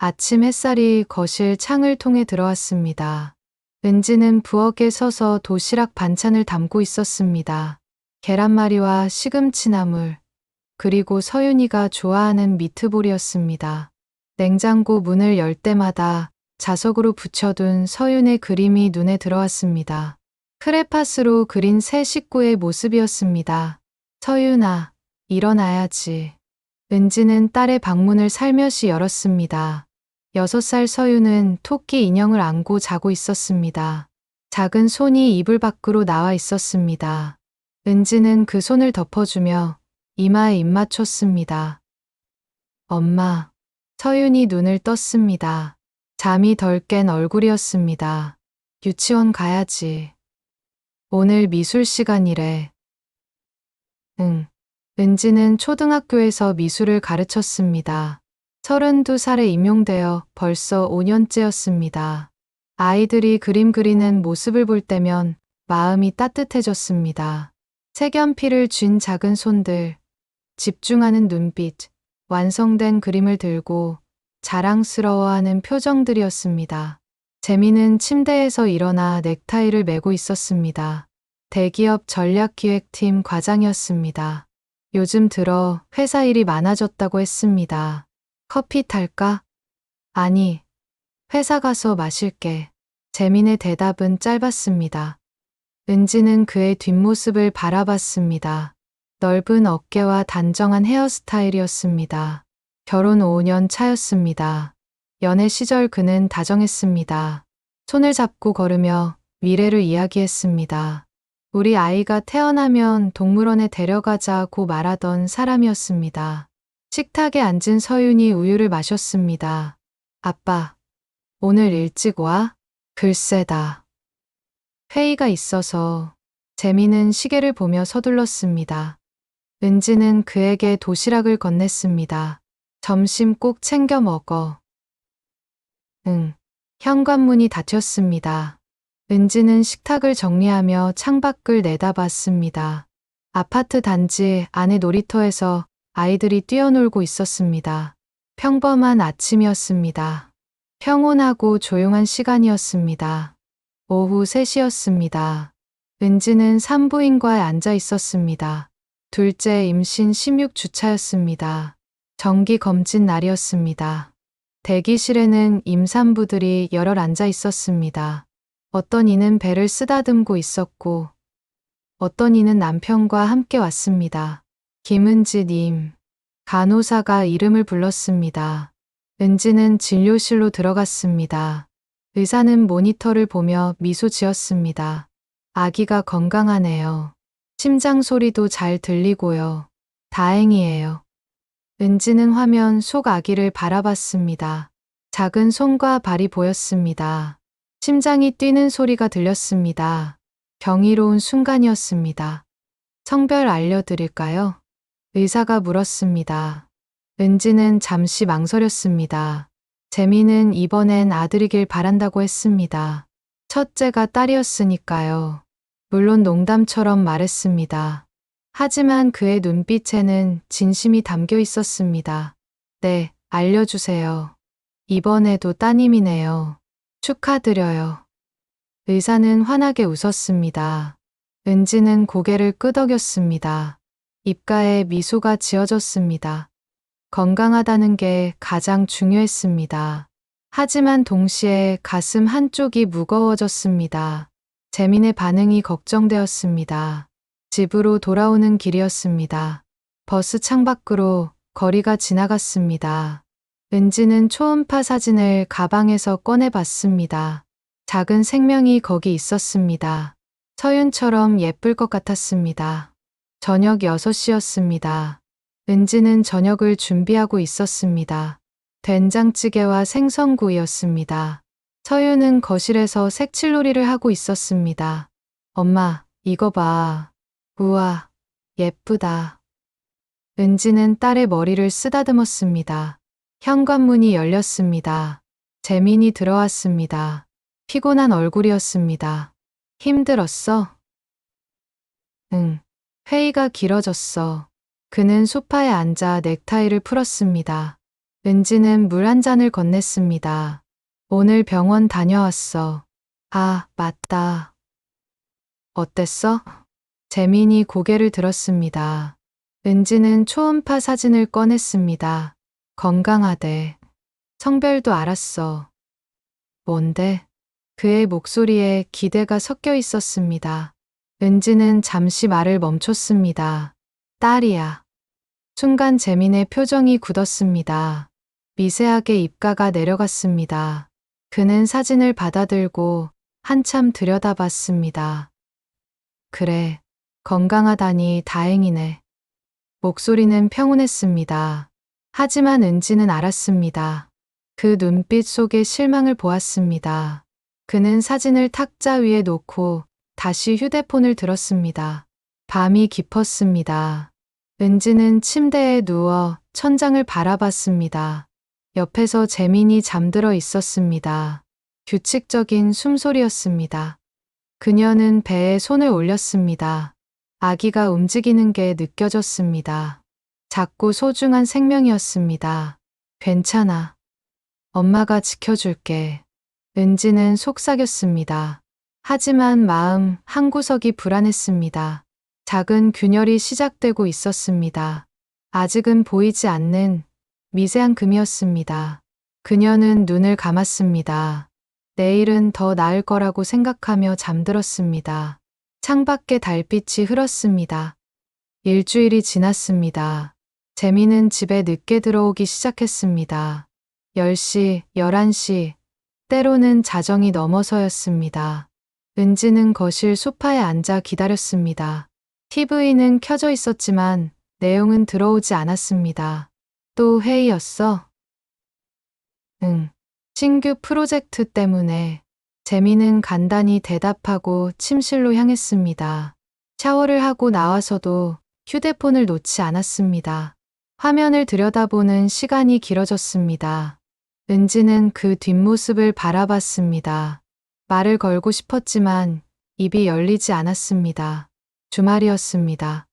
아침 햇살이 거실 창을 통해 들어왔습니다. 은지는 부엌에 서서 도시락 반찬을 담고 있었습니다. 계란말이와 시금치 나물, 그리고 서윤이가 좋아하는 미트볼이었습니다. 냉장고 문을 열 때마다 자석으로 붙여둔 서윤의 그림이 눈에 들어왔습니다. 크레파스로 그린 새 식구의 모습이었습니다. 서윤아, 일어나야지. 은지는 딸의 방문을 살며시 열었습니다. 6살 서윤은 토끼 인형을 안고 자고 있었습니다. 작은 손이 이불 밖으로 나와 있었습니다. 은지는 그 손을 덮어주며 이마에 입 맞췄습니다. 엄마. 서윤이 눈을 떴습니다. 잠이 덜 깬 얼굴이었습니다. 유치원 가야지. 오늘 미술 시간이래. 응. 은지는 초등학교에서 미술을 가르쳤습니다. 32살에 임용되어 벌써 5년째였습니다. 아이들이 그림 그리는 모습을 볼 때면 마음이 따뜻해졌습니다. 색연필을 쥔 작은 손들, 집중하는 눈빛, 완성된 그림을 들고 자랑스러워하는 표정들이었습니다. 재미는 침대에서 일어나 넥타이를 매고 있었습니다. 대기업 전략기획팀 과장이었습니다. 요즘 들어 회사 일이 많아졌다고 했습니다. 커피 탈까? 아니, 회사 가서 마실게. 재민의 대답은 짧았습니다. 은지는 그의 뒷모습을 바라봤습니다. 넓은 어깨와 단정한 헤어스타일이었습니다. 결혼 5년 차였습니다. 연애 시절 그는 다정했습니다. 손을 잡고 걸으며 미래를 이야기했습니다. 우리 아이가 태어나면 동물원에 데려가자고 말하던 사람이었습니다. 식탁에 앉은 서윤이 우유를 마셨습니다. 아빠, 오늘 일찍 와? 글쎄다. 회의가 있어서. 재미는 시계를 보며 서둘렀습니다. 은지는 그에게 도시락을 건넸습니다. 점심 꼭 챙겨 먹어. 응. 현관문이 닫혔습니다. 은지는 식탁을 정리하며 창밖을 내다봤습니다. 아파트 단지 안의 놀이터에서 아이들이 뛰어놀고 있었습니다. 평범한 아침이었습니다. 평온하고 조용한 시간이었습니다. 오후 3시였습니다. 은지는 산부인과에 앉아 있었습니다. 둘째 임신 16주차였습니다. 정기 검진 날이었습니다. 대기실에는 임산부들이 여럿 앉아 있었습니다. 어떤 이는 배를 쓰다듬고 있었고, 어떤 이는 남편과 함께 왔습니다. 김은지님. 간호사가 이름을 불렀습니다. 은지는 진료실로 들어갔습니다. 의사는 모니터를 보며 미소 지었습니다. 아기가 건강하네요. 심장 소리도 잘 들리고요. 다행이에요. 은지는 화면 속 아기를 바라봤습니다. 작은 손과 발이 보였습니다. 심장이 뛰는 소리가 들렸습니다. 경이로운 순간이었습니다. 성별 알려드릴까요? 의사가 물었습니다. 은지는 잠시 망설였습니다. 재미는 이번엔 아들이길 바란다고 했습니다. 첫째가 딸이었으니까요. 물론 농담처럼 말했습니다. 하지만 그의 눈빛에는 진심이 담겨 있었습니다. 네, 알려주세요. 이번에도 따님이네요. 축하드려요. 의사는 환하게 웃었습니다. 은지는 고개를 끄덕였습니다. 입가에 미소가 지어졌습니다. 건강하다는 게 가장 중요했습니다. 하지만 동시에 가슴 한쪽이 무거워졌습니다. 재민의 반응이 걱정되었습니다. 집으로 돌아오는 길이었습니다. 버스 창밖으로 거리가 지나갔습니다. 은지는 초음파 사진을 가방에서 꺼내봤습니다. 작은 생명이 거기 있었습니다. 서윤처럼 예쁠 것 같았습니다. 저녁 6시였습니다. 은지는 저녁을 준비하고 있었습니다. 된장찌개와 생선구이였습니다. 서윤은 거실에서 색칠놀이를 하고 있었습니다. 엄마, 이거 봐. 우와, 예쁘다. 은지는 딸의 머리를 쓰다듬었습니다. 현관문이 열렸습니다. 재민이 들어왔습니다. 피곤한 얼굴이었습니다. 힘들었어? 응. 회의가 길어졌어. 그는 소파에 앉아 넥타이를 풀었습니다. 은지는 물 한 잔을 건넸습니다. 오늘 병원 다녀왔어. 아, 맞다. 어땠어? 재민이 고개를 들었습니다. 은지는 초음파 사진을 꺼냈습니다. 건강하대. 성별도 알았어. 뭔데? 그의 목소리에 기대가 섞여 있었습니다. 은지는 잠시 말을 멈췄습니다. 딸이야. 순간 재민의 표정이 굳었습니다. 미세하게 입가가 내려갔습니다. 그는 사진을 받아들고 한참 들여다봤습니다. 그래, 건강하다니 다행이네. 목소리는 평온했습니다. 하지만 은지는 알았습니다. 그 눈빛 속에 실망을 보았습니다. 그는 사진을 탁자 위에 놓고 다시 휴대폰을 들었습니다. 밤이 깊었습니다. 은지는 침대에 누워 천장을 바라봤습니다. 옆에서 재민이 잠들어 있었습니다. 규칙적인 숨소리였습니다. 그녀는 배에 손을 올렸습니다. 아기가 움직이는 게 느껴졌습니다. 작고 소중한 생명이었습니다. 괜찮아. 엄마가 지켜줄게. 은지는 속삭였습니다. 하지만 마음 한구석이 불안했습니다. 작은 균열이 시작되고 있었습니다. 아직은 보이지 않는 미세한 금이었습니다. 그녀는 눈을 감았습니다. 내일은 더 나을 거라고 생각하며 잠들었습니다. 창밖에 달빛이 흘렀습니다. 일주일이 지났습니다. 재민은 집에 늦게 들어오기 시작했습니다. 10시, 11시, 때로는 자정이 넘어서였습니다. 은지는 거실 소파에 앉아 기다렸습니다. TV는 켜져 있었지만 내용은 들어오지 않았습니다. 또 회의였어? 응. 신규 프로젝트 때문에. 재민은 간단히 대답하고 침실로 향했습니다. 샤워를 하고 나와서도 휴대폰을 놓지 않았습니다. 화면을 들여다보는 시간이 길어졌습니다. 은지는 그 뒷모습을 바라봤습니다. 말을 걸고 싶었지만 입이 열리지 않았습니다. 주말이었습니다.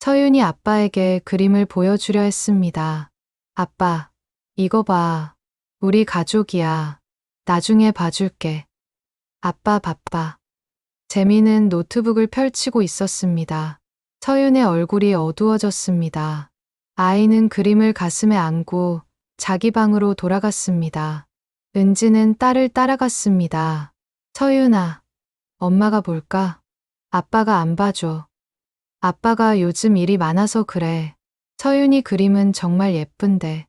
서윤이 아빠에게 그림을 보여주려 했습니다. 아빠, 이거 봐. 우리 가족이야. 나중에 봐줄게. 아빠 바빠. 재민은 노트북을 펼치고 있었습니다. 서윤의 얼굴이 어두워졌습니다. 아이는 그림을 가슴에 안고 자기 방으로 돌아갔습니다. 은지는 딸을 따라갔습니다. 서윤아, 엄마가 볼까? 아빠가 안 봐줘. 아빠가 요즘 일이 많아서 그래. 서윤이 그림은 정말 예쁜데.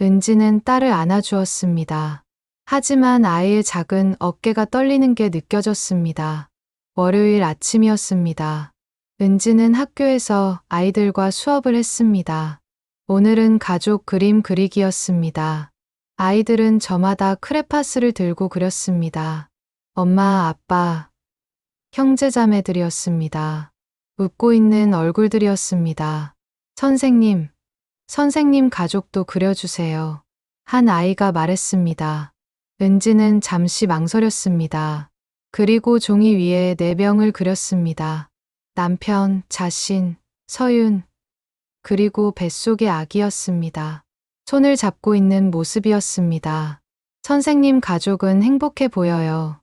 은지는 딸을 안아주었습니다. 하지만 아이의 작은 어깨가 떨리는 게 느껴졌습니다. 월요일 아침이었습니다. 은지는 학교에서 아이들과 수업을 했습니다. 오늘은 가족 그림 그리기였습니다. 아이들은 저마다 크레파스를 들고 그렸습니다. 엄마, 아빠, 형제자매들이었습니다. 웃고 있는 얼굴들이었습니다. 선생님 가족도 그려주세요. 한 아이가 말했습니다. 은지는 잠시 망설였습니다. 그리고 종이 위에 4명을 그렸습니다. 남편, 자신, 서윤, 그리고 뱃속의 아기였습니다. 손을 잡고 있는 모습이었습니다. 선생님 가족은 행복해 보여요.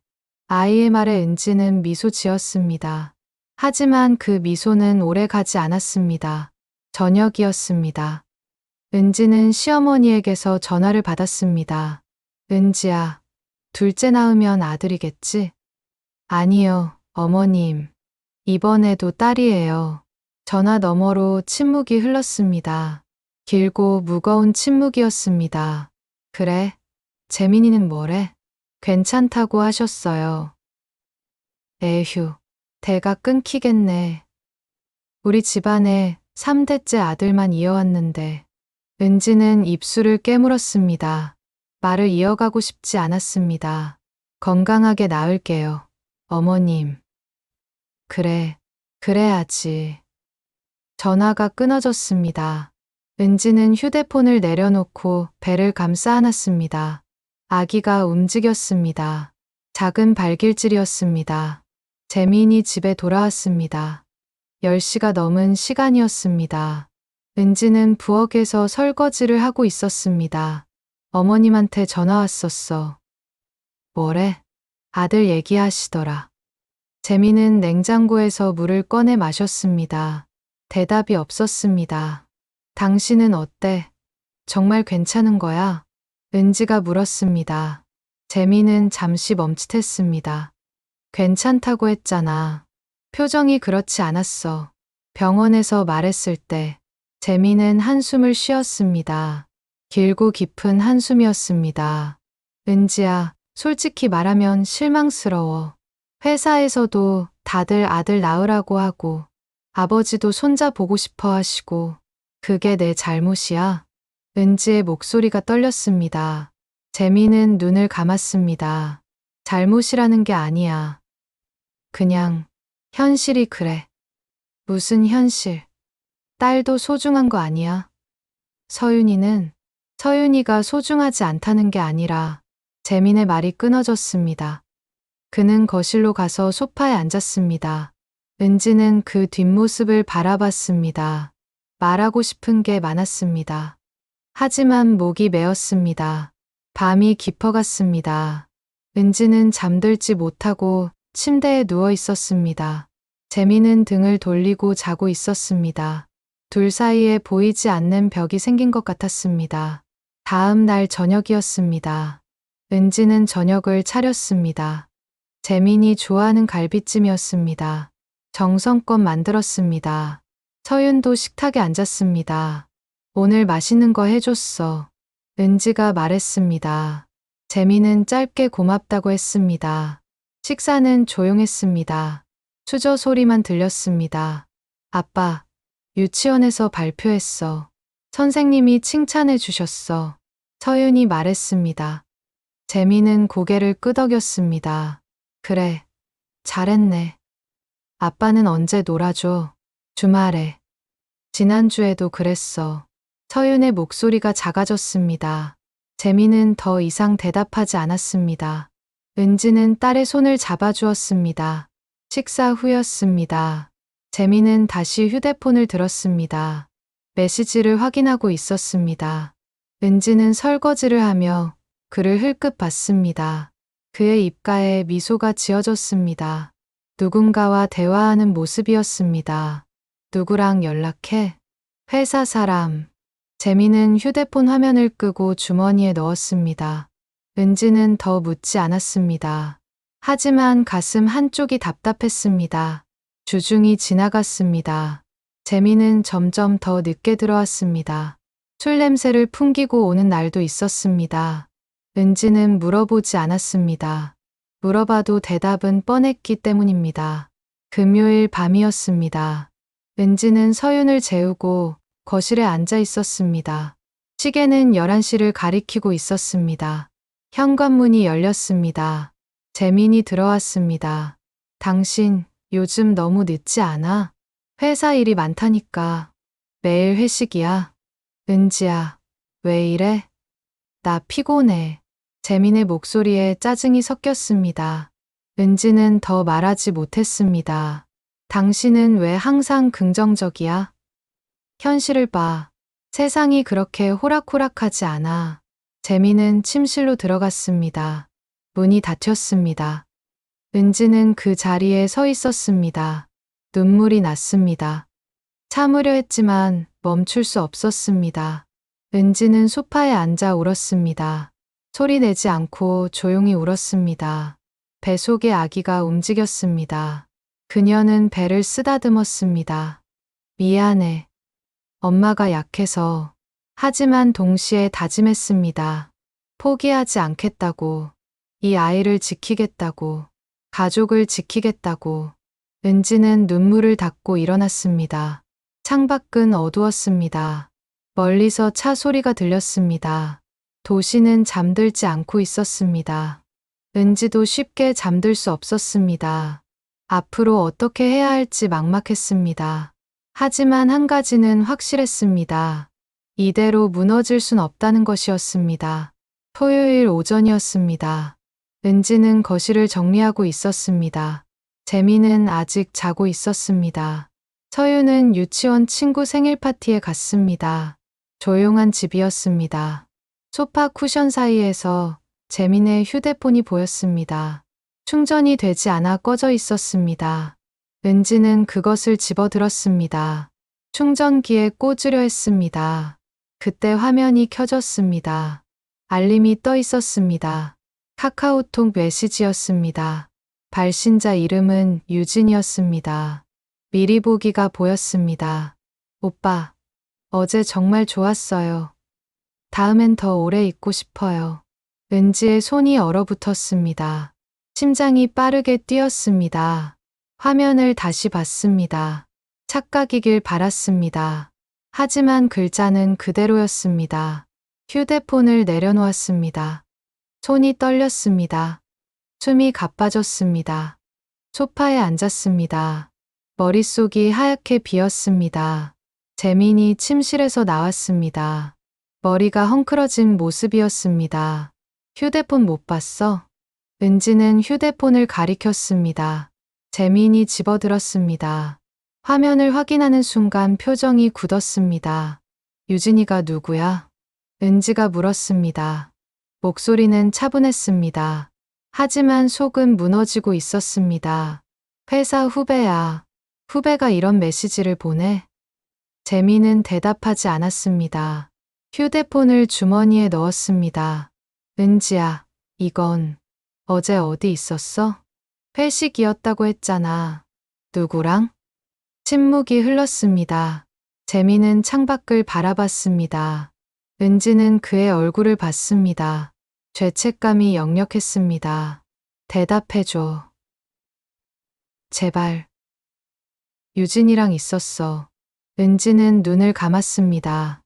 아이의 말에 은지는 미소 지었습니다. 하지만 그 미소는 오래 가지 않았습니다. 저녁이었습니다. 은지는 시어머니에게서 전화를 받았습니다. 은지야, 둘째 낳으면 아들이겠지? 아니요, 어머님. 이번에도 딸이에요. 전화 너머로 침묵이 흘렀습니다. 길고 무거운 침묵이었습니다. 그래? 재민이는 뭐래? 괜찮다고 하셨어요. 에휴, 대가 끊기겠네. 우리 집안에 3대째 아들만 이어왔는데. 은지는 입술을 깨물었습니다. 말을 이어가고 싶지 않았습니다. 건강하게 낳을게요. 어머님. 그래, 그래야지. 전화가 끊어졌습니다. 은지는 휴대폰을 내려놓고 배를 감싸 안았습니다. 아기가 움직였습니다. 작은 발길질이었습니다. 재민이 집에 돌아왔습니다. 10시가 넘은 시간이었습니다. 은지는 부엌에서 설거지를 하고 있었습니다. 어머님한테 전화 왔었어. 뭐래? 아들 얘기하시더라. 재미는 냉장고에서 물을 꺼내 마셨습니다. 대답이 없었습니다. 당신은 어때? 정말 괜찮은 거야? 은지가 물었습니다. 재미는 잠시 멈칫했습니다. 괜찮다고 했잖아. 표정이 그렇지 않았어. 병원에서 말했을 때 재미는 한숨을 쉬었습니다. 길고 깊은 한숨이었습니다. 은지야, 솔직히 말하면 실망스러워. 회사에서도 다들 아들 낳으라고 하고 아버지도 손자 보고 싶어 하시고 그게 내 잘못이야? 은지의 목소리가 떨렸습니다. 재미는 눈을 감았습니다. 잘못이라는 게 아니야. 그냥 현실이 그래. 무슨 현실? 딸도 소중한 거 아니야? 서윤이가 소중하지 않다는 게 아니라 재민의 말이 끊어졌습니다. 그는 거실로 가서 소파에 앉았습니다. 은지는 그 뒷모습을 바라봤습니다. 말하고 싶은 게 많았습니다. 하지만 목이 메었습니다. 밤이 깊어갔습니다. 은지는 잠들지 못하고 침대에 누워 있었습니다. 재미는 등을 돌리고 자고 있었습니다. 둘 사이에 보이지 않는 벽이 생긴 것 같았습니다. 다음 날 저녁이었습니다. 은지는 저녁을 차렸습니다. 재민이 좋아하는 갈비찜이었습니다. 정성껏 만들었습니다. 서윤도 식탁에 앉았습니다. 오늘 맛있는 거 해줬어. 은지가 말했습니다. 재민은 짧게 고맙다고 했습니다. 식사는 조용했습니다. 수저 소리만 들렸습니다. 아빠, 유치원에서 발표했어. 선생님이 칭찬해 주셨어. 서윤이 말했습니다. 재민은 고개를 끄덕였습니다. 그래, 잘했네. 아빠는 언제 놀아줘? 주말에. 지난주에도 그랬어. 서윤의 목소리가 작아졌습니다. 재민은 더 이상 대답하지 않았습니다. 은지는 딸의 손을 잡아주었습니다. 식사 후였습니다. 재민은 다시 휴대폰을 들었습니다. 메시지를 확인하고 있었습니다. 은지는 설거지를 하며 그를 흘끗 봤습니다. 그의 입가에 미소가 지어졌습니다. 누군가와 대화하는 모습이었습니다. 누구랑 연락해? 회사 사람. 재민은 휴대폰 화면을 끄고 주머니에 넣었습니다. 은지는 더 묻지 않았습니다. 하지만 가슴 한쪽이 답답했습니다. 주중이 지나갔습니다. 재민은 점점 더 늦게 들어왔습니다. 술 냄새를 풍기고 오는 날도 있었습니다. 은지는 물어보지 않았습니다. 물어봐도 대답은 뻔했기 때문입니다. 금요일 밤이었습니다. 은지는 서윤을 재우고 거실에 앉아 있었습니다. 시계는 11시를 가리키고 있었습니다. 현관문이 열렸습니다. 재민이 들어왔습니다. 당신 요즘 너무 늦지 않아? 회사 일이 많다니까. 매일 회식이야. 은지야, 왜 이래? 나 피곤해. 재민의 목소리에 짜증이 섞였습니다. 은지는 더 말하지 못했습니다. 당신은 왜 항상 긍정적이야? 현실을 봐. 세상이 그렇게 호락호락하지 않아. 재민은 침실로 들어갔습니다. 문이 닫혔습니다. 은지는 그 자리에 서 있었습니다. 눈물이 났습니다. 참으려 했지만 멈출 수 없었습니다. 은지는 소파에 앉아 울었습니다. 소리 내지 않고 조용히 울었습니다. 배 속의 아기가 움직였습니다. 그녀는 배를 쓰다듬었습니다. 미안해. 엄마가 약해서. 하지만 동시에 다짐했습니다. 포기하지 않겠다고. 이 아이를 지키겠다고. 가족을 지키겠다고. 은지는 눈물을 닦고 일어났습니다. 창밖은 어두웠습니다. 멀리서 차 소리가 들렸습니다. 도시는 잠들지 않고 있었습니다. 은지도 쉽게 잠들 수 없었습니다. 앞으로 어떻게 해야 할지 막막했습니다. 하지만 한 가지는 확실했습니다. 이대로 무너질 순 없다는 것이었습니다. 토요일 오전이었습니다. 은지는 거실을 정리하고 있었습니다. 재민은 아직 자고 있었습니다. 서유는 유치원 친구 생일 파티에 갔습니다. 조용한 집이었습니다. 소파 쿠션 사이에서 재민의 휴대폰이 보였습니다. 충전이 되지 않아 꺼져 있었습니다. 은지는 그것을 집어들었습니다. 충전기에 꽂으려 했습니다. 그때 화면이 켜졌습니다. 알림이 떠 있었습니다. 카카오톡 메시지였습니다. 발신자 이름은 유진이었습니다. 미리 보기가 보였습니다. 오빠, 어제 정말 좋았어요. 다음엔 더 오래 있고 싶어요. 은지의 손이 얼어붙었습니다. 심장이 빠르게 뛰었습니다. 화면을 다시 봤습니다. 착각이길 바랐습니다. 하지만 글자는 그대로였습니다. 휴대폰을 내려놓았습니다. 손이 떨렸습니다. 숨이 가빠졌습니다. 소파에 앉았습니다. 머릿속이 하얗게 비었습니다. 재민이 침실에서 나왔습니다. 머리가 헝클어진 모습이었습니다. 휴대폰 못 봤어? 은지는 휴대폰을 가리켰습니다. 재민이 집어들었습니다. 화면을 확인하는 순간 표정이 굳었습니다. 유진이가 누구야? 은지가 물었습니다. 목소리는 차분했습니다. 하지만 속은 무너지고 있었습니다. 회사 후배야. 후배가 이런 메시지를 보내? 재민은 대답하지 않았습니다. 휴대폰을 주머니에 넣었습니다. 은지야, 이건 어제 어디 있었어? 회식이었다고 했잖아. 누구랑? 침묵이 흘렀습니다. 재민은 창밖을 바라봤습니다. 은지는 그의 얼굴을 봤습니다. 죄책감이 역력했습니다. 대답해줘. 제발. 유진이랑 있었어. 은지는 눈을 감았습니다.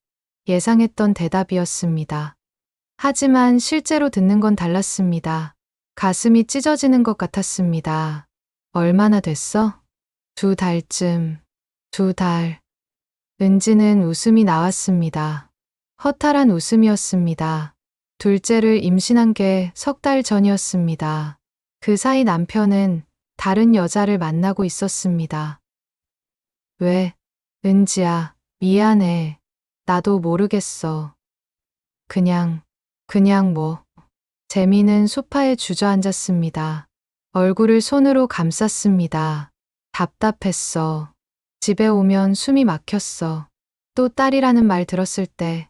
예상했던 대답이었습니다. 하지만 실제로 듣는 건 달랐습니다. 가슴이 찢어지는 것 같았습니다. 얼마나 됐어? 2달쯤. 2달. 은지는 웃음이 나왔습니다. 허탈한 웃음이었습니다. 둘째를 임신한 게 3달 전이었습니다. 그 사이 남편은 다른 여자를 만나고 있었습니다. 왜? 은지야, 미안해. 나도 모르겠어. 그냥 뭐. 재민은 소파에 주저앉았습니다. 얼굴을 손으로 감쌌습니다. 답답했어. 집에 오면 숨이 막혔어. 또 딸이라는 말 들었을 때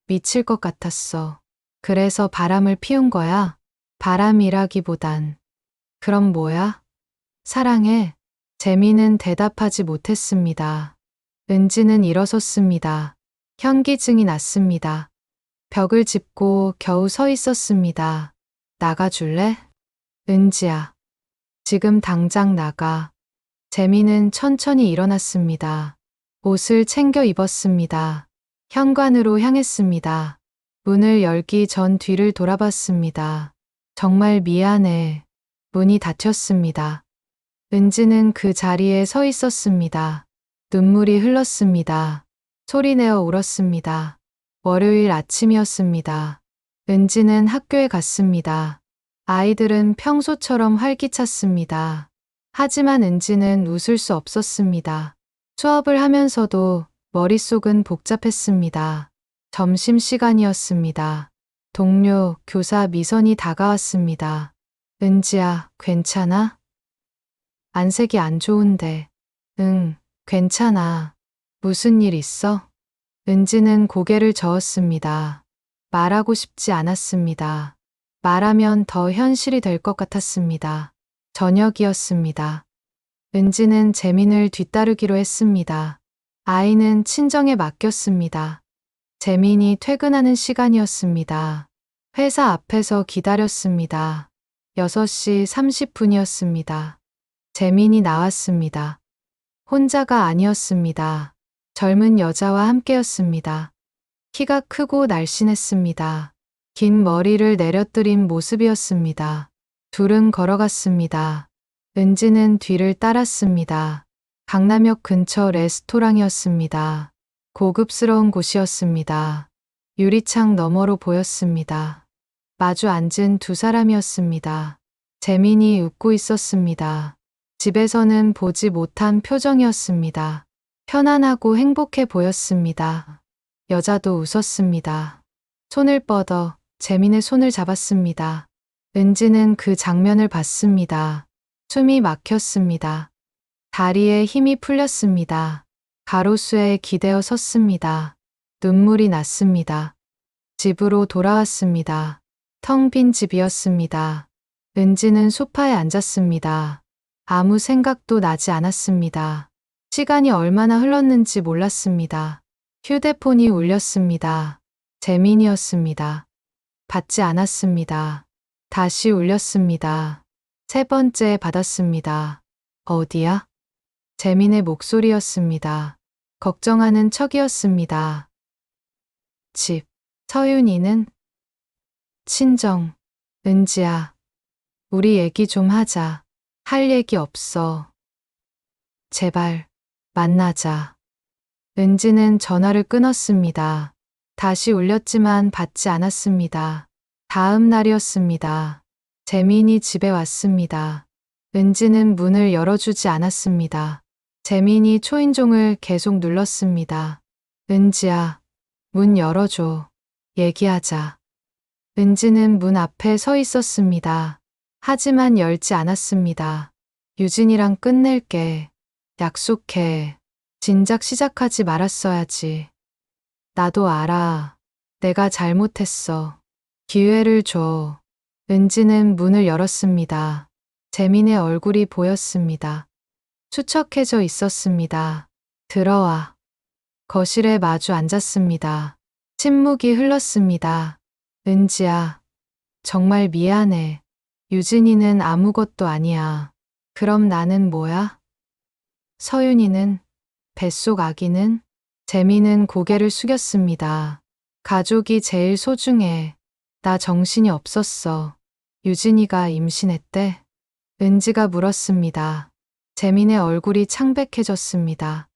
미칠 것 같았어. 그래서 바람을 피운 거야? 바람이라기보단. 그럼 뭐야? 사랑해. 재민은 대답하지 못했습니다. 은지는 일어섰습니다. 현기증이 났습니다. 벽을 짚고 겨우 서 있었습니다. 나가줄래? 은지야. 지금 당장 나가. 재민은 천천히 일어났습니다. 옷을 챙겨 입었습니다. 현관으로 향했습니다. 문을 열기 전 뒤를 돌아봤습니다. 정말 미안해. 문이 닫혔습니다. 은지는 그 자리에 서 있었습니다. 눈물이 흘렀습니다. 소리내어 울었습니다. 월요일 아침이었습니다. 은지는 학교에 갔습니다. 아이들은 평소처럼 활기찼습니다. 하지만 은지는 웃을 수 없었습니다. 수업을 하면서도 머릿속은 복잡했습니다. 점심시간이었습니다. 동료, 교사 미선이 다가왔습니다. 은지야, 괜찮아? 안색이 안 좋은데. 응, 괜찮아. 무슨 일 있어? 은지는 고개를 저었습니다. 말하고 싶지 않았습니다. 말하면 더 현실이 될 것 같았습니다. 저녁이었습니다. 은지는 재민을 뒤따르기로 했습니다. 아이는 친정에 맡겼습니다. 재민이 퇴근하는 시간이었습니다. 회사 앞에서 기다렸습니다. 6시 30분이었습니다. 재민이 나왔습니다. 혼자가 아니었습니다. 젊은 여자와 함께였습니다. 키가 크고 날씬했습니다. 긴 머리를 내려뜨린 모습이었습니다. 둘은 걸어갔습니다. 은지는 뒤를 따랐습니다. 강남역 근처 레스토랑이었습니다. 고급스러운 곳이었습니다. 유리창 너머로 보였습니다. 마주 앉은 두 사람이었습니다. 재민이 웃고 있었습니다. 집에서는 보지 못한 표정이었습니다. 편안하고 행복해 보였습니다. 여자도 웃었습니다. 손을 뻗어 재민의 손을 잡았습니다. 은지는 그 장면을 봤습니다. 숨이 막혔습니다. 다리에 힘이 풀렸습니다. 가로수에 기대어 섰습니다. 눈물이 났습니다. 집으로 돌아왔습니다. 텅 빈 집이었습니다. 은지는 소파에 앉았습니다. 아무 생각도 나지 않았습니다. 시간이 얼마나 흘렀는지 몰랐습니다. 휴대폰이 울렸습니다. 재민이었습니다. 받지 않았습니다. 다시 울렸습니다. 세 번째 받았습니다. 어디야? 재민의 목소리였습니다. 걱정하는 척이었습니다. 집. 서윤이는? 친정. 은지야. 우리 얘기 좀 하자. 할 얘기 없어. 제발. 만나자. 은지는 전화를 끊었습니다. 다시 울렸지만 받지 않았습니다. 다음 날이었습니다. 재민이 집에 왔습니다. 은지는 문을 열어주지 않았습니다. 재민이 초인종을 계속 눌렀습니다. 은지야, 문 열어줘. 얘기하자. 은지는 문 앞에 서 있었습니다. 하지만 열지 않았습니다. 유진이랑 끝낼게. 약속해. 진작 시작하지 말았어야지. 나도 알아. 내가 잘못했어. 기회를 줘. 은지는 문을 열었습니다. 재민의 얼굴이 보였습니다. 수척해져 있었습니다. 들어와. 거실에 마주 앉았습니다. 침묵이 흘렀습니다. 은지야, 정말 미안해. 유진이는 아무것도 아니야. 그럼 나는 뭐야? 서윤이는? 뱃속 아기는? 재민은 고개를 숙였습니다. 가족이 제일 소중해. 나 정신이 없었어. 유진이가 임신했대? 은지가 물었습니다. 재민의 얼굴이 창백해졌습니다.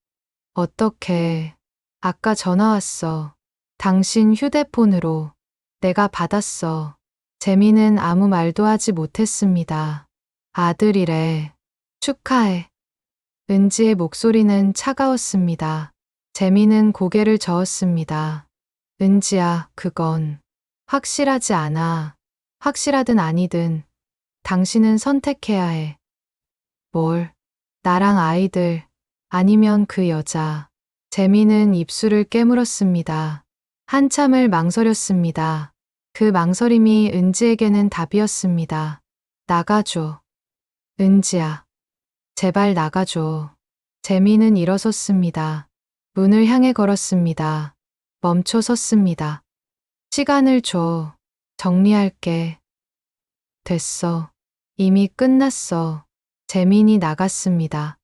어떻게? 아까 전화 왔어. 당신 휴대폰으로. 내가 받았어. 재민은 아무 말도 하지 못했습니다. 아들이래. 축하해. 은지의 목소리는 차가웠습니다. 재민은 고개를 저었습니다. 은지야, 그건 확실하지 않아. 확실하든 아니든 당신은 선택해야 해. 뭘? 나랑 아이들, 아니면 그 여자. 재민은 입술을 깨물었습니다. 한참을 망설였습니다. 그 망설임이 은지에게는 답이었습니다. 나가줘. 은지야. 제발 나가줘. 재민은 일어섰습니다. 문을 향해 걸었습니다. 멈춰 섰습니다. 시간을 줘. 정리할게. 됐어. 이미 끝났어. 재민이 나갔습니다.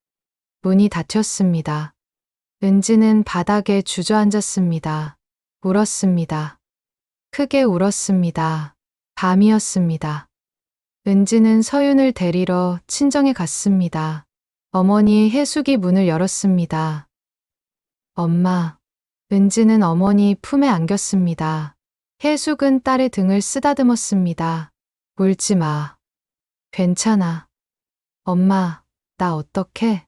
문이 닫혔습니다. 은지는 바닥에 주저앉았습니다. 울었습니다. 크게 울었습니다. 밤이었습니다. 은지는 서윤을 데리러 친정에 갔습니다. 어머니 혜숙이 문을 열었습니다. 엄마. 은지는 어머니 품에 안겼습니다. 혜숙은 딸의 등을 쓰다듬었습니다. 울지 마. 괜찮아. 엄마, 나 어떡해?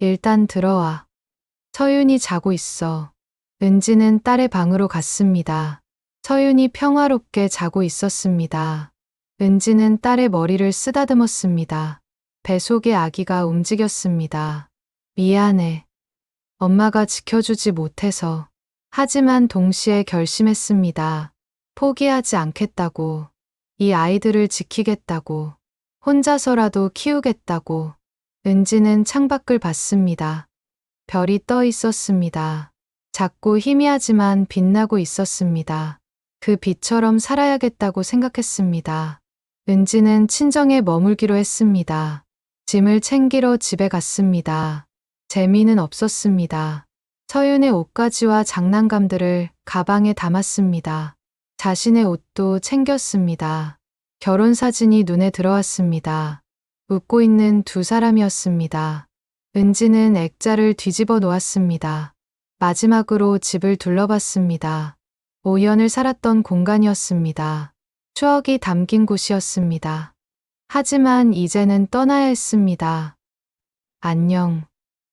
일단 들어와. 서윤이 자고 있어. 은지는 딸의 방으로 갔습니다. 서윤이 평화롭게 자고 있었습니다. 은지는 딸의 머리를 쓰다듬었습니다. 배 속의 아기가 움직였습니다. 미안해. 엄마가 지켜주지 못해서. 하지만 동시에 결심했습니다. 포기하지 않겠다고. 이 아이들을 지키겠다고. 혼자서라도 키우겠다고. 은지는 창밖을 봤습니다. 별이 떠 있었습니다. 작고 희미하지만 빛나고 있었습니다. 그 빛처럼 살아야겠다고 생각했습니다. 은지는 친정에 머물기로 했습니다. 짐을 챙기러 집에 갔습니다. 재미는 없었습니다. 서윤의 옷가지와 장난감들을 가방에 담았습니다. 자신의 옷도 챙겼습니다. 결혼사진이 눈에 들어왔습니다. 웃고 있는 두 사람이었습니다. 은지는 액자를 뒤집어 놓았습니다. 마지막으로 집을 둘러봤습니다. 5년을 살았던 공간이었습니다. 추억이 담긴 곳이었습니다. 하지만 이제는 떠나야 했습니다. 안녕.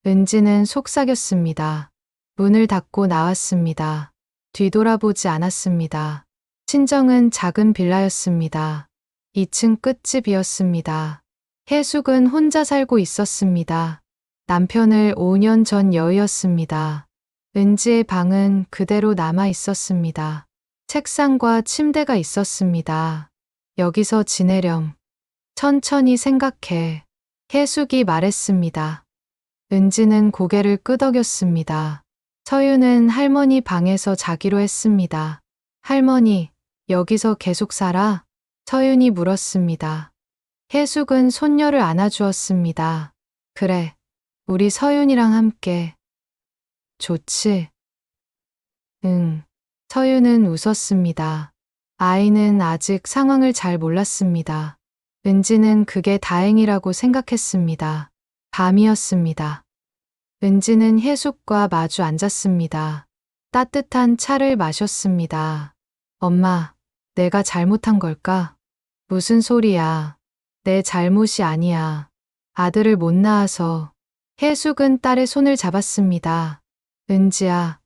은지는 속삭였습니다. 문을 닫고 나왔습니다. 뒤돌아보지 않았습니다. 친정은 작은 빌라였습니다. 2층 끝집이었습니다. 혜숙은 혼자 살고 있었습니다. 남편을 5년 전 여의었습니다. 은지의 방은 그대로 남아 있었습니다. 책상과 침대가 있었습니다. 여기서 지내렴. 천천히 생각해. 혜숙이 말했습니다. 은지는 고개를 끄덕였습니다. 서유는 할머니 방에서 자기로 했습니다. 할머니, 여기서 계속 살아? 서윤이 물었습니다. 혜숙은 손녀를 안아주었습니다. 그래, 우리 서윤이랑 함께. 좋지? 응. 서윤은 웃었습니다. 아이는 아직 상황을 잘 몰랐습니다. 은지는 그게 다행이라고 생각했습니다. 밤이었습니다. 은지는 혜숙과 마주 앉았습니다. 따뜻한 차를 마셨습니다. 엄마, 내가 잘못한 걸까? 무슨 소리야. 내 잘못이 아니야. 아들을 못 낳아서. 혜숙은 딸의 손을 잡았습니다. 은지야,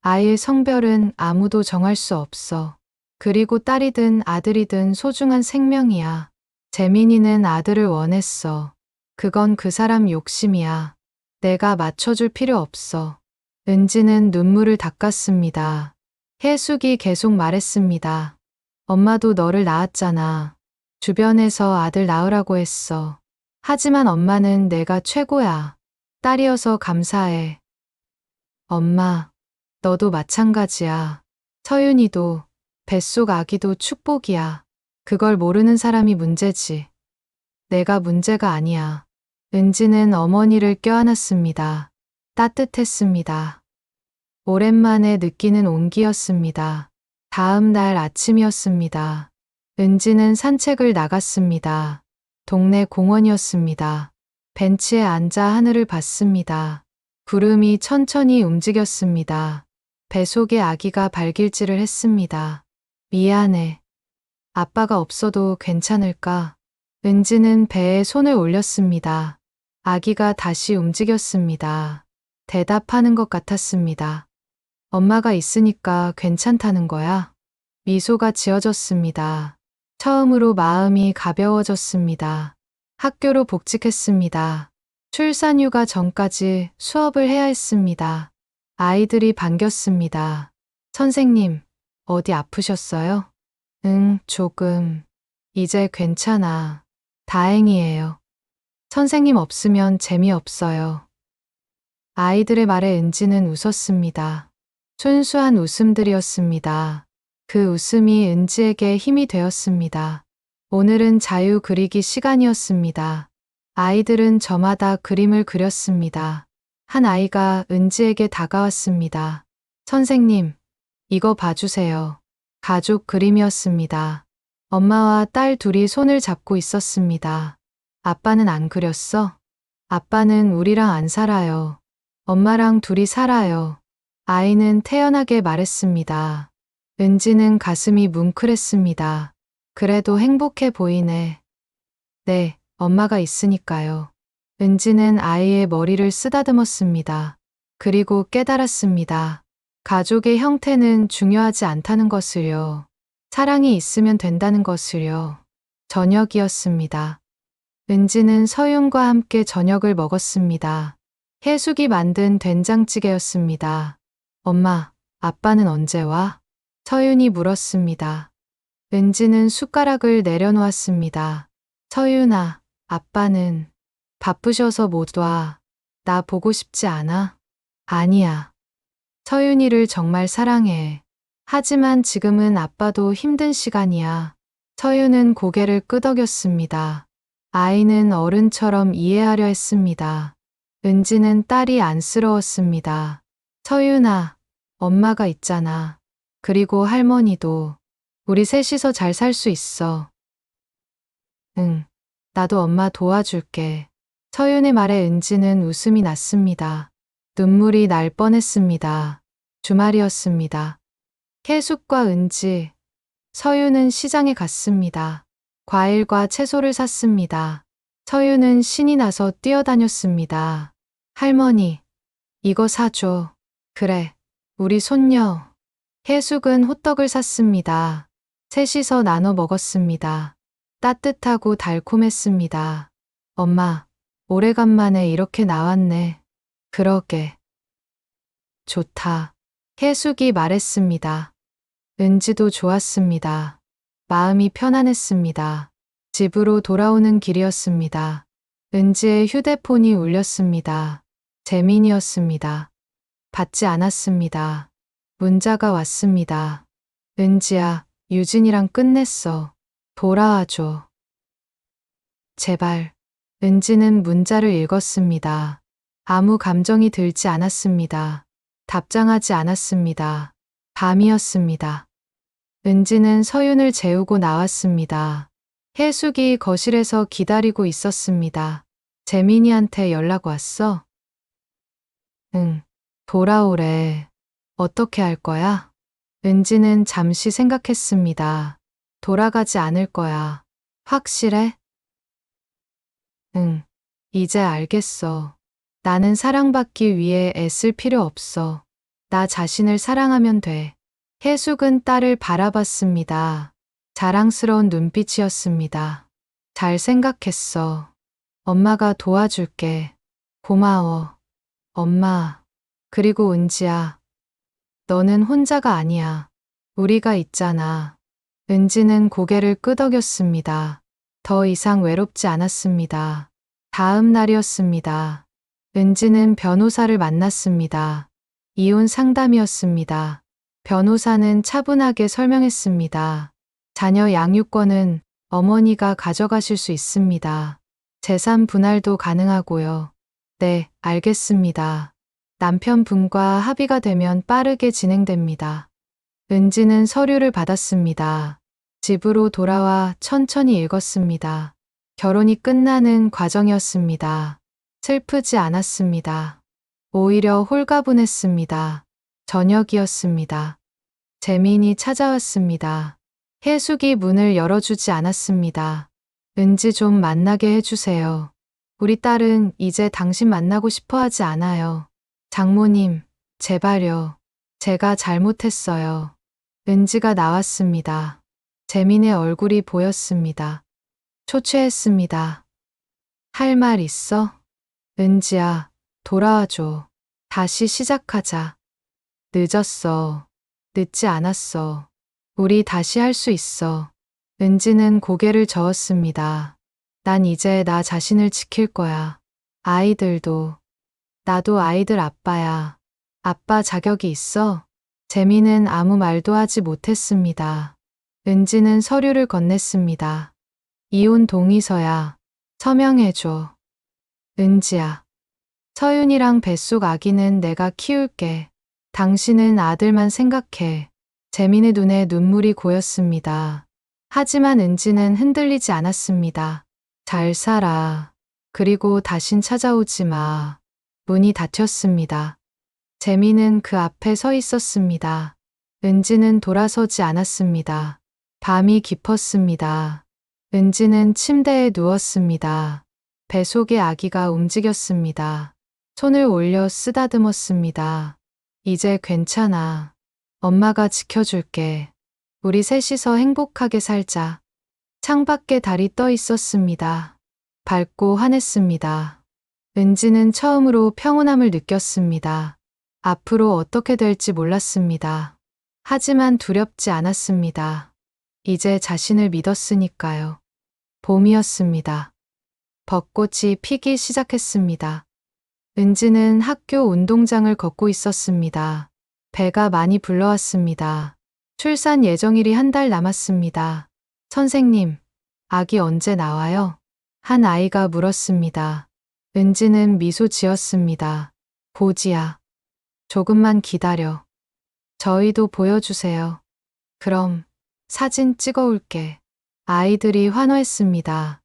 아이의 성별은 아무도 정할 수 없어. 그리고 딸이든 아들이든 소중한 생명이야. 재민이는 아들을 원했어. 그건 그 사람 욕심이야. 내가 맞춰줄 필요 없어. 은지는 눈물을 닦았습니다. 혜숙이 계속 말했습니다. 엄마도 너를 낳았잖아. 주변에서 아들 낳으라고 했어. 하지만 엄마는 내가 최고야. 딸이어서 감사해. 엄마, 너도 마찬가지야. 서윤이도, 뱃속 아기도 축복이야. 그걸 모르는 사람이 문제지. 내가 문제가 아니야. 은지는 어머니를 껴안았습니다. 따뜻했습니다. 오랜만에 느끼는 온기였습니다. 다음 날 아침이었습니다. 은지는 산책을 나갔습니다. 동네 공원이었습니다. 벤치에 앉아 하늘을 봤습니다. 구름이 천천히 움직였습니다. 배 속에 아기가 발길질을 했습니다. 미안해. 아빠가 없어도 괜찮을까? 은지는 배에 손을 올렸습니다. 아기가 다시 움직였습니다. 대답하는 것 같았습니다. 엄마가 있으니까 괜찮다는 거야? 미소가 지어졌습니다. 처음으로 마음이 가벼워졌습니다. 학교로 복직했습니다. 출산휴가 전까지 수업을 해야 했습니다. 아이들이 반겼습니다. 선생님, 어디 아프셨어요? 응, 조금. 이제 괜찮아. 다행이에요. 선생님 없으면 재미없어요. 아이들의 말에 은지는 웃었습니다. 순수한 웃음들이었습니다. 그 웃음이 은지에게 힘이 되었습니다. 오늘은 자유 그리기 시간이었습니다. 아이들은 저마다 그림을 그렸습니다. 한 아이가 은지에게 다가왔습니다. 선생님, 이거 봐주세요. 가족 그림이었습니다. 엄마와 딸 둘이 손을 잡고 있었습니다. 아빠는 안 그렸어? 아빠는 우리랑 안 살아요. 엄마랑 둘이 살아요. 아이는 태연하게 말했습니다. 은지는 가슴이 뭉클했습니다. 그래도 행복해 보이네. 네, 엄마가 있으니까요. 은지는 아이의 머리를 쓰다듬었습니다. 그리고 깨달았습니다. 가족의 형태는 중요하지 않다는 것을요. 사랑이 있으면 된다는 것을요. 저녁이었습니다. 은지는 서윤과 함께 저녁을 먹었습니다. 혜숙이 만든 된장찌개였습니다. 엄마, 아빠는 언제 와? 서윤이 물었습니다. 은지는 숟가락을 내려놓았습니다. 서윤아, 아빠는 바쁘셔서 못 와. 나 보고 싶지 않아? 아니야. 서윤이를 정말 사랑해. 하지만 지금은 아빠도 힘든 시간이야. 서윤은 고개를 끄덕였습니다. 아이는 어른처럼 이해하려 했습니다. 은지는 딸이 안쓰러웠습니다. 서윤아, 엄마가 있잖아. 그리고 할머니도. 우리 셋이서 잘 살 수 있어. 응, 나도 엄마 도와줄게. 서윤의 말에 은지는 웃음이 났습니다. 눈물이 날 뻔했습니다. 주말이었습니다. 혜숙과 은지, 서윤은 시장에 갔습니다. 과일과 채소를 샀습니다. 서윤은 신이 나서 뛰어다녔습니다. 할머니, 이거 사줘. 그래, 우리 손녀. 해숙은 호떡을 샀습니다. 셋이서 나눠 먹었습니다. 따뜻하고 달콤했습니다. 엄마, 오래간만에 이렇게 나왔네. 그러게. 좋다. 해숙이 말했습니다. 은지도 좋았습니다. 마음이 편안했습니다. 집으로 돌아오는 길이었습니다. 은지의 휴대폰이 울렸습니다. 재민이었습니다. 받지 않았습니다. 문자가 왔습니다. 은지야, 유진이랑 끝냈어. 돌아와줘. 제발. 은지는 문자를 읽었습니다. 아무 감정이 들지 않았습니다. 답장하지 않았습니다. 밤이었습니다. 은지는 서윤을 재우고 나왔습니다. 해숙이 거실에서 기다리고 있었습니다. 재민이한테 연락 왔어? 응, 돌아오래. 어떻게 할 거야? 은지는 잠시 생각했습니다. 돌아가지 않을 거야. 확실해? 응, 이제 알겠어. 나는 사랑받기 위해 애쓸 필요 없어. 나 자신을 사랑하면 돼. 해숙은 딸을 바라봤습니다. 자랑스러운 눈빛이었습니다. 잘 생각했어. 엄마가 도와줄게. 고마워. 엄마. 그리고 은지야. 너는 혼자가 아니야. 우리가 있잖아. 은지는 고개를 끄덕였습니다. 더 이상 외롭지 않았습니다. 다음 날이었습니다. 은지는 변호사를 만났습니다. 이혼 상담이었습니다. 변호사는 차분하게 설명했습니다. 자녀 양육권은 어머니가 가져가실 수 있습니다. 재산 분할도 가능하고요. 네, 알겠습니다. 남편분과 합의가 되면 빠르게 진행됩니다. 은지는 서류를 받았습니다. 집으로 돌아와 천천히 읽었습니다. 결혼이 끝나는 과정이었습니다. 슬프지 않았습니다. 오히려 홀가분했습니다. 저녁이었습니다. 재민이 찾아왔습니다. 해숙이 문을 열어주지 않았습니다. 은지 좀 만나게 해주세요. 우리 딸은 이제 당신 만나고 싶어 하지 않아요. 장모님, 제발요. 제가 잘못했어요. 은지가 나왔습니다. 재민의 얼굴이 보였습니다. 초췌했습니다. 할 말 있어? 은지야, 돌아와줘. 다시 시작하자. 늦었어. 늦지 않았어. 우리 다시 할 수 있어. 은지는 고개를 저었습니다. 난 이제 나 자신을 지킬 거야. 아이들도. 나도 아이들 아빠야. 아빠 자격이 있어? 재민은 아무 말도 하지 못했습니다. 은지는 서류를 건넸습니다. 이혼 동의서야. 서명해줘. 은지야. 서윤이랑 뱃속 아기는 내가 키울게. 당신은 아들만 생각해. 재민의 눈에 눈물이 고였습니다. 하지만 은지는 흔들리지 않았습니다. 잘 살아. 그리고 다신 찾아오지 마. 문이 닫혔습니다. 재민은 그 앞에 서 있었습니다. 은지는 돌아서지 않았습니다. 밤이 깊었습니다. 은지는 침대에 누웠습니다. 배 속의 아기가 움직였습니다. 손을 올려 쓰다듬었습니다. 이제 괜찮아. 엄마가 지켜줄게. 우리 셋이서 행복하게 살자. 창밖에 달이 떠 있었습니다. 밝고 환했습니다. 은지는 처음으로 평온함을 느꼈습니다. 앞으로 어떻게 될지 몰랐습니다. 하지만 두렵지 않았습니다. 이제 자신을 믿었으니까요. 봄이었습니다. 벚꽃이 피기 시작했습니다. 은지는 학교 운동장을 걷고 있었습니다. 배가 많이 불러왔습니다. 출산 예정일이 한 달 남았습니다. 선생님, 아기 언제 나와요? 한 아이가 물었습니다. 은지는 미소 지었습니다. 보지야. 조금만 기다려. 저희도 보여주세요. 그럼 사진 찍어올게. 아이들이 환호했습니다.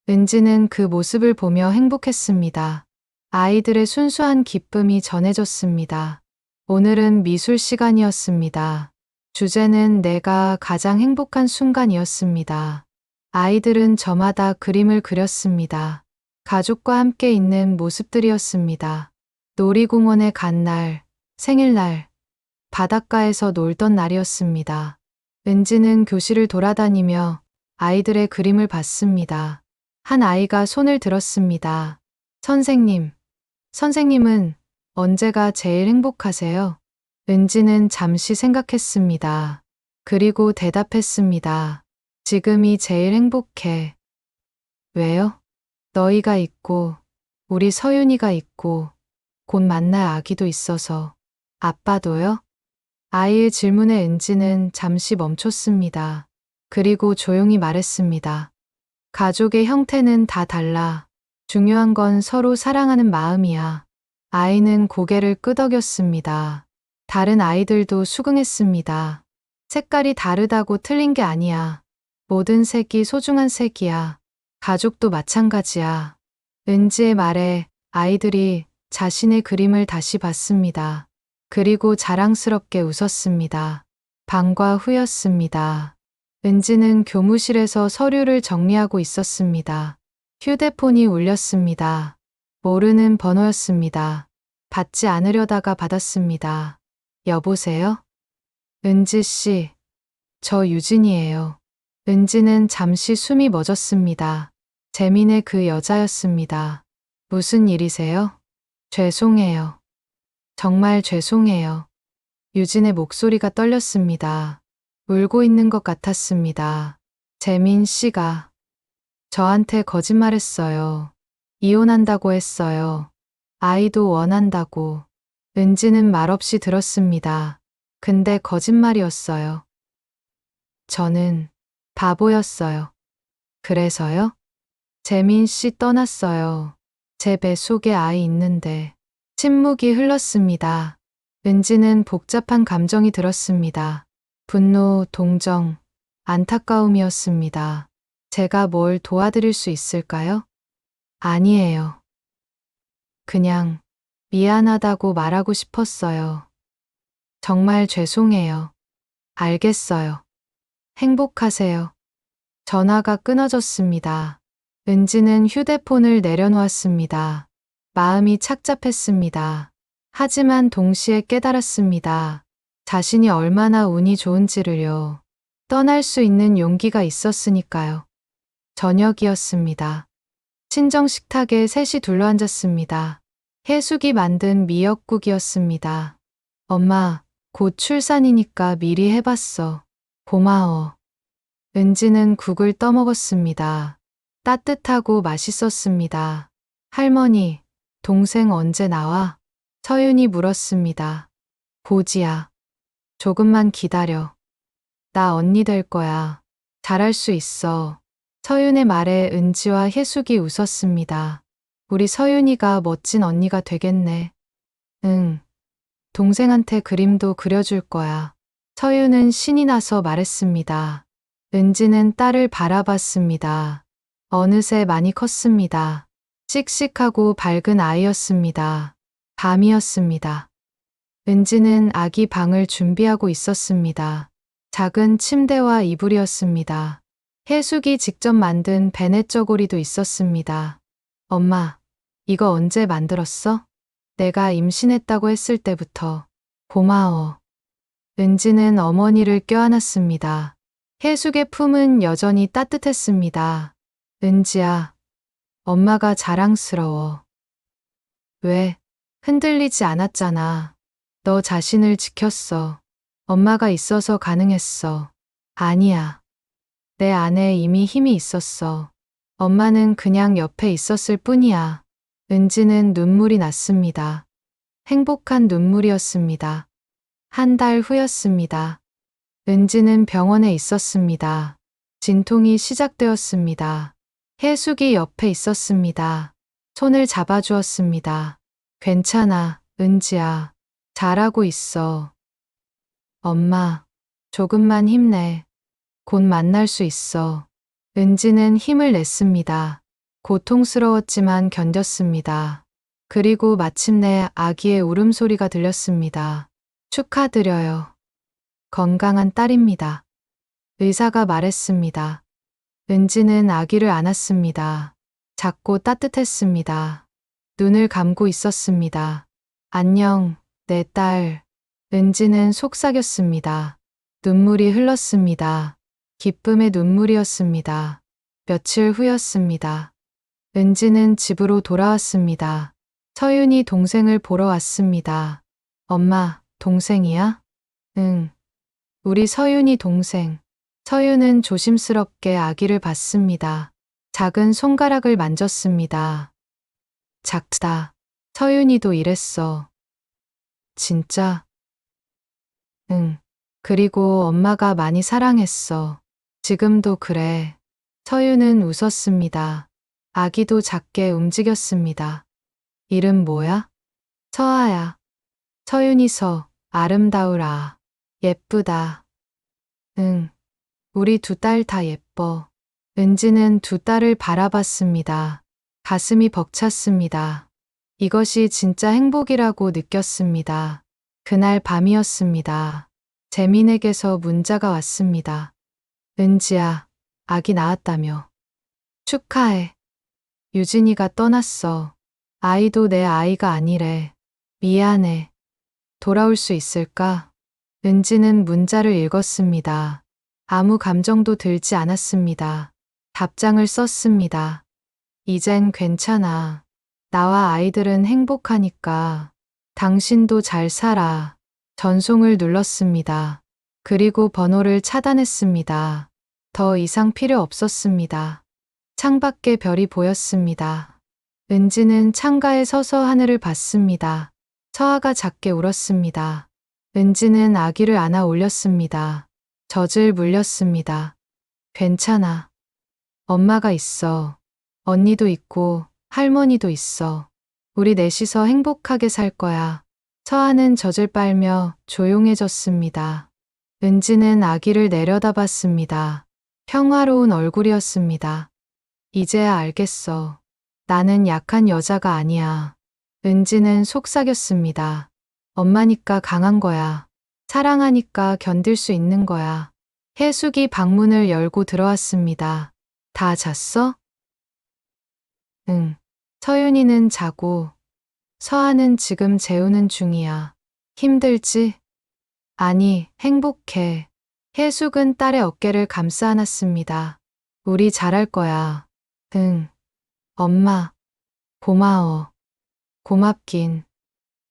은지는 그 모습을 보며 행복했습니다. 아이들의 순수한 기쁨이 전해졌습니다. 오늘은 미술 시간이었습니다. 주제는 내가 가장 행복한 순간이었습니다. 아이들은 저마다 그림을 그렸습니다. 가족과 함께 있는 모습들이었습니다. 놀이공원에 간 날, 생일날, 바닷가에서 놀던 날이었습니다. 은지는 교실을 돌아다니며 아이들의 그림을 봤습니다. 한 아이가 손을 들었습니다. 선생님, 선생님은 언제가 제일 행복하세요? 은지는 잠시 생각했습니다. 그리고 대답했습니다. 지금이 제일 행복해. 왜요? 너희가 있고, 우리 서윤이가 있고, 곧 만날 아기도 있어서. 아빠도요? 아이의 질문에 은지는 잠시 멈췄습니다. 그리고 조용히 말했습니다. 가족의 형태는 다 달라. 중요한 건 서로 사랑하는 마음이야. 아이는 고개를 끄덕였습니다. 다른 아이들도 수긍했습니다. 색깔이 다르다고 틀린 게 아니야. 모든 색이 소중한 색이야. 가족도 마찬가지야. 은지의 말에 아이들이 자신의 그림을 다시 봤습니다. 그리고 자랑스럽게 웃었습니다. 방과 후였습니다. 은지는 교무실에서 서류를 정리하고 있었습니다. 휴대폰이 울렸습니다. 모르는 번호였습니다. 받지 않으려다가 받았습니다. 여보세요? 은지 씨, 저 유진이에요. 은지는 잠시 숨이 멎었습니다. 재민의 그 여자였습니다. 무슨 일이세요? 죄송해요. 정말 죄송해요. 유진의 목소리가 떨렸습니다. 울고 있는 것 같았습니다. 재민 씨가 저한테 거짓말했어요. 이혼한다고 했어요. 아이도 원한다고. 은지는 말없이 들었습니다. 근데 거짓말이었어요. 저는 바보였어요. 그래서요? 재민 씨 떠났어요. 제 뱃속에 아이 있는데. 침묵이 흘렀습니다. 은지는 복잡한 감정이 들었습니다. 분노, 동정, 안타까움이었습니다. 제가 뭘 도와드릴 수 있을까요? 아니에요. 그냥 미안하다고 말하고 싶었어요. 정말 죄송해요. 알겠어요. 행복하세요. 전화가 끊어졌습니다. 은지는 휴대폰을 내려놓았습니다. 마음이 착잡했습니다. 하지만 동시에 깨달았습니다. 자신이 얼마나 운이 좋은지를요. 떠날 수 있는 용기가 있었으니까요. 저녁이었습니다. 친정 식탁에 셋이 둘러앉았습니다. 혜숙이 만든 미역국이었습니다. 엄마, 곧 출산이니까 미리 해봤어. 고마워. 은지는 국을 떠먹었습니다. 따뜻하고 맛있었습니다. 할머니, 동생 언제 나와? 서윤이 물었습니다. 보지야. 조금만 기다려. 나 언니 될 거야. 잘할 수 있어. 서윤의 말에 은지와 혜숙이 웃었습니다. 우리 서윤이가 멋진 언니가 되겠네. 응. 동생한테 그림도 그려줄 거야. 서윤은 신이 나서 말했습니다. 은지는 딸을 바라봤습니다. 어느새 많이 컸습니다. 씩씩하고 밝은 아이였습니다. 밤이었습니다. 은지는 아기 방을 준비하고 있었습니다. 작은 침대와 이불이었습니다. 혜숙이 직접 만든 베넷 저고리도 있었습니다. 엄마, 이거 언제 만들었어? 내가 임신했다고 했을 때부터. 고마워. 은지는 어머니를 껴안았습니다. 혜숙의 품은 여전히 따뜻했습니다. 은지야, 엄마가 자랑스러워. 왜? 흔들리지 않았잖아. 너 자신을 지켰어. 엄마가 있어서 가능했어. 아니야. 내 안에 이미 힘이 있었어. 엄마는 그냥 옆에 있었을 뿐이야. 은지는 눈물이 났습니다. 행복한 눈물이었습니다. 한 달 후였습니다. 은지는 병원에 있었습니다. 진통이 시작되었습니다. 혜숙이 옆에 있었습니다. 손을 잡아주었습니다. 괜찮아, 은지야. 잘하고 있어. 엄마, 조금만 힘내. 곧 만날 수 있어. 은지는 힘을 냈습니다. 고통스러웠지만 견뎠습니다. 그리고 마침내 아기의 울음소리가 들렸습니다. 축하드려요. 건강한 딸입니다. 의사가 말했습니다. 은지는 아기를 안았습니다. 작고 따뜻했습니다. 눈을 감고 있었습니다. 안녕, 내 딸. 은지는 속삭였습니다. 눈물이 흘렀습니다. 기쁨의 눈물이었습니다. 며칠 후였습니다. 은지는 집으로 돌아왔습니다. 서윤이 동생을 보러 왔습니다. 엄마, 동생이야? 응. 우리 서윤이 동생. 서윤은 조심스럽게 아기를 봤습니다. 작은 손가락을 만졌습니다. 작다. 서윤이도 이랬어. 진짜? 응. 그리고 엄마가 많이 사랑했어. 지금도 그래. 서윤은 웃었습니다. 아기도 작게 움직였습니다. 이름 뭐야? 서아야. 서윤이 서, 아름다우라. 예쁘다. 응. 우리 두 딸 다 예뻐. 은지는 두 딸을 바라봤습니다. 가슴이 벅찼습니다. 이것이 진짜 행복이라고 느꼈습니다. 그날 밤이었습니다. 재민에게서 문자가 왔습니다. 은지야, 아기 낳았다며. 축하해. 유진이가 떠났어. 아이도 내 아이가 아니래. 미안해. 돌아올 수 있을까? 은지는 문자를 읽었습니다. 아무 감정도 들지 않았습니다. 답장을 썼습니다. 이젠 괜찮아. 나와 아이들은 행복하니까. 당신도 잘 살아. 전송을 눌렀습니다. 그리고 번호를 차단했습니다. 더 이상 필요 없었습니다. 창밖에 별이 보였습니다. 은지는 창가에 서서 하늘을 봤습니다. 서아가 작게 울었습니다. 은지는 아기를 안아 올렸습니다. 젖을 물렸습니다. 괜찮아. 엄마가 있어. 언니도 있고 할머니도 있어. 우리 넷이서 행복하게 살 거야. 서아는 젖을 빨며 조용해졌습니다. 은지는 아기를 내려다봤습니다. 평화로운 얼굴이었습니다. 이제야 알겠어. 나는 약한 여자가 아니야. 은지는 속삭였습니다. 엄마니까 강한 거야. 사랑하니까 견딜 수 있는 거야. 혜숙이 방문을 열고 들어왔습니다. 다 잤어? 응. 서윤이는 자고, 서아는 지금 재우는 중이야. 힘들지? 아니, 행복해. 혜숙은 딸의 어깨를 감싸 안았습니다. 우리 잘할 거야. 응. 엄마, 고마워. 고맙긴.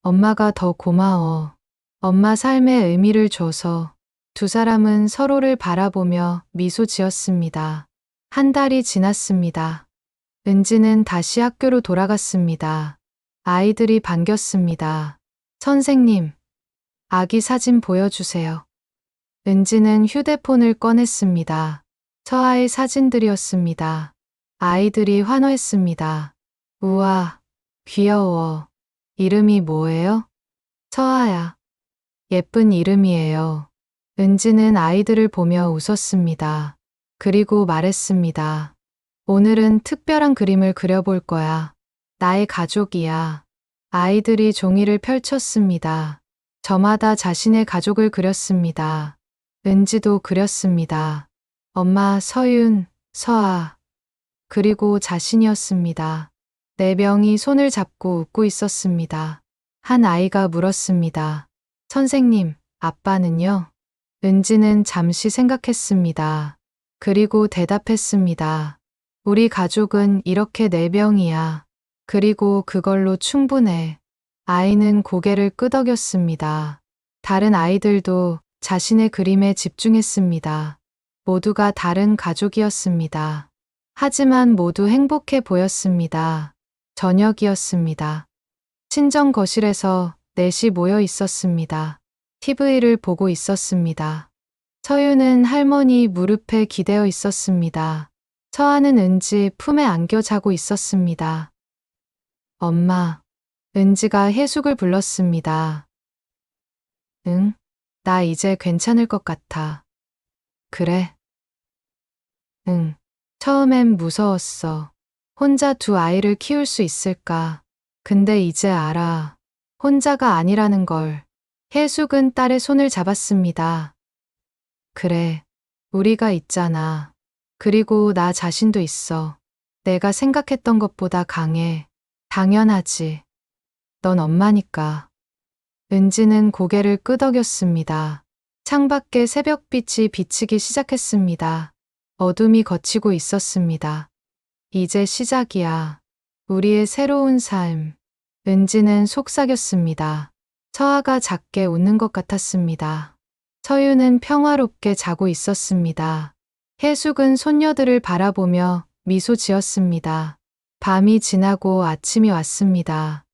엄마가 더 고마워. 엄마 삶에 의미를 줘서. 두 사람은 서로를 바라보며 미소 지었습니다. 한 달이 지났습니다. 은지는 다시 학교로 돌아갔습니다. 아이들이 반겼습니다. 선생님, 아기 사진 보여주세요. 은지는 휴대폰을 꺼냈습니다. 서아의 사진들이었습니다. 아이들이 환호했습니다. 우와, 귀여워. 이름이 뭐예요? 서아야. 예쁜 이름이에요. 은지는 아이들을 보며 웃었습니다. 그리고 말했습니다. 오늘은 특별한 그림을 그려볼 거야. 나의 가족이야. 아이들이 종이를 펼쳤습니다. 저마다 자신의 가족을 그렸습니다. 은지도 그렸습니다. 엄마, 서윤, 서아, 그리고 자신이었습니다. 네 명이 손을 잡고 웃고 있었습니다. 한 아이가 물었습니다. 선생님, 아빠는요? 은지는 잠시 생각했습니다. 그리고 대답했습니다. 우리 가족은 이렇게 네 명이야. 그리고 그걸로 충분해. 아이는 고개를 끄덕였습니다. 다른 아이들도 자신의 그림에 집중했습니다. 모두가 다른 가족이었습니다. 하지만 모두 행복해 보였습니다. 저녁이었습니다. 친정 거실에서 넷이 모여 있었습니다. TV를 보고 있었습니다. 서윤은 할머니 무릎에 기대어 있었습니다. 서아는 은지 품에 안겨 자고 있었습니다. 엄마, 은지가 혜숙을 불렀습니다. 응? 나 이제 괜찮을 것 같아. 그래? 응. 처음엔 무서웠어. 혼자 두 아이를 키울 수 있을까? 근데 이제 알아. 혼자가 아니라는 걸. 혜숙은 딸의 손을 잡았습니다. 그래. 우리가 있잖아. 그리고 나 자신도 있어. 내가 생각했던 것보다 강해. 당연하지. 넌 엄마니까. 은지는 고개를 끄덕였습니다. 창밖에 새벽빛이 비치기 시작했습니다. 어둠이 걷히고 있었습니다. 이제 시작이야. 우리의 새로운 삶. 은지는 속삭였습니다. 서아가 작게 웃는 것 같았습니다. 서유는 평화롭게 자고 있었습니다. 해숙은 손녀들을 바라보며 미소 지었습니다. 밤이 지나고 아침이 왔습니다.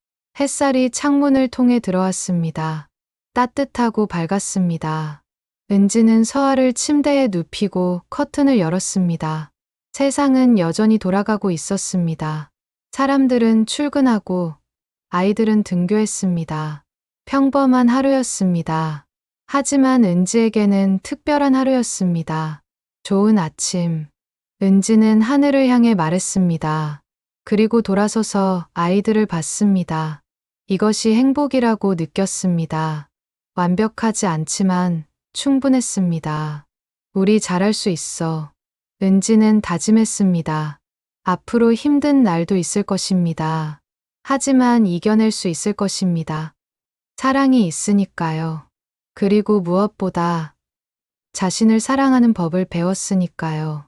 햇살이 창문을 통해 들어왔습니다. 따뜻하고 밝았습니다. 은지는 서아를 침대에 눕히고 커튼을 열었습니다. 세상은 여전히 돌아가고 있었습니다. 사람들은 출근하고 아이들은 등교했습니다. 평범한 하루였습니다. 하지만 은지에게는 특별한 하루였습니다. 좋은 아침. 은지는 하늘을 향해 말했습니다. 그리고 돌아서서 아이들을 봤습니다. 이것이 행복이라고 느꼈습니다. 완벽하지 않지만 충분했습니다. 우리 잘할 수 있어. 은지는 다짐했습니다. 앞으로 힘든 날도 있을 것입니다. 하지만 이겨낼 수 있을 것입니다. 사랑이 있으니까요. 그리고 무엇보다 자신을 사랑하는 법을 배웠으니까요.